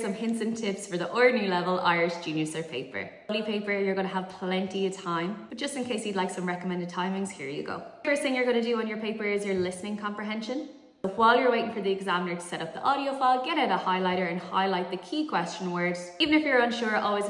Some hints and tips for the ordinary level Irish Junior Cert paper. Lovely paper, you're going to have plenty of time, but just in case you'd like some recommended timings, here you go. First thing you're going to do on your paper is your listening comprehension. So while you're waiting for the examiner to set up the audio file, get out a highlighter and highlight the key question words. Even if you're unsure, always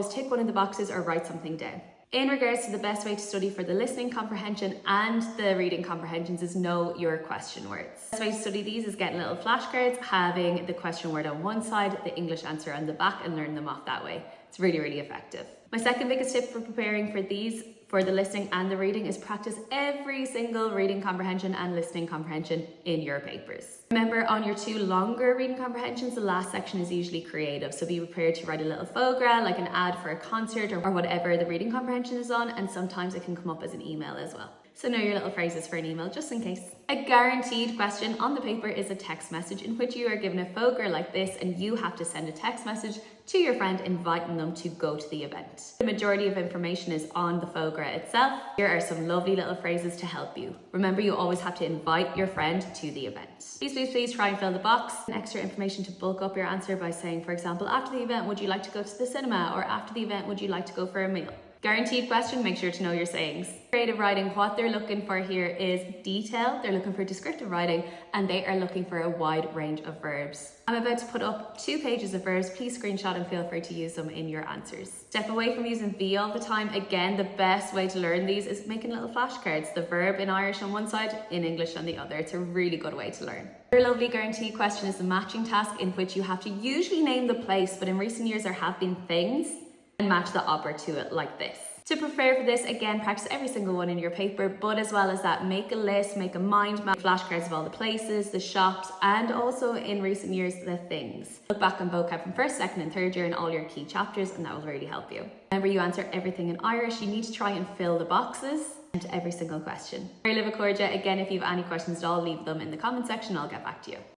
tick one of the boxes or write something down. In regards to the best way to study for the listening comprehension and the reading comprehensions is know your question words. The best way to study these is getting little flashcards, having the question word on one side, the English answer on the back, and learn them off that way. It's really, really effective. My second biggest tip for preparing for these, for the listening and the reading, is practice every single reading comprehension and listening comprehension in your papers. Remember, on your two longer reading comprehensions, the last section is usually creative, so be prepared to write a little photograph, like an ad for a concert or whatever the reading comprehension is on, and sometimes it can come up as an email as well. So know your little phrases for an email, just in case. A guaranteed question on the paper is a text message in which you are given a photograph like this and you have to send a text message to your friend inviting them to go to the event. The majority of information is on the photograph itself. Here are some lovely little phrases to help you. Remember, you always have to invite your friend to the event. Please try and fill the box. Extra information to bulk up your answer by saying, for example, after the event, would you like to go to the cinema? Or after the event, would you like to go for a meal? Guaranteed question, make sure to know your sayings. Creative writing, what they're looking for here is detail, they're looking for descriptive writing, and they are looking for a wide range of verbs. I'm about to put up 2 pages of verbs. Please screenshot and feel free to use them in your answers. Step away from using V all the time. Again, the best way to learn these is making little flashcards. The verb in Irish on one side, in English on the other. It's a really good way to learn. Your lovely guaranteed question is the matching task, in which you have to usually name the place, but in recent years there have been things, and match the opera to it like this. To prepare for this, again, practice every single one in your paper, but as well as that, make a list, make a mind map, flashcards of all the places, the shops, and also in recent years, the things. Look back on vocab from first, second, and third year in all your key chapters, and that will really help you. Remember, you answer everything in Irish. You need to try and fill the boxes into every single question. Gaeilge, again, if you have any questions at all, leave them in the comment section. I'll get back to you.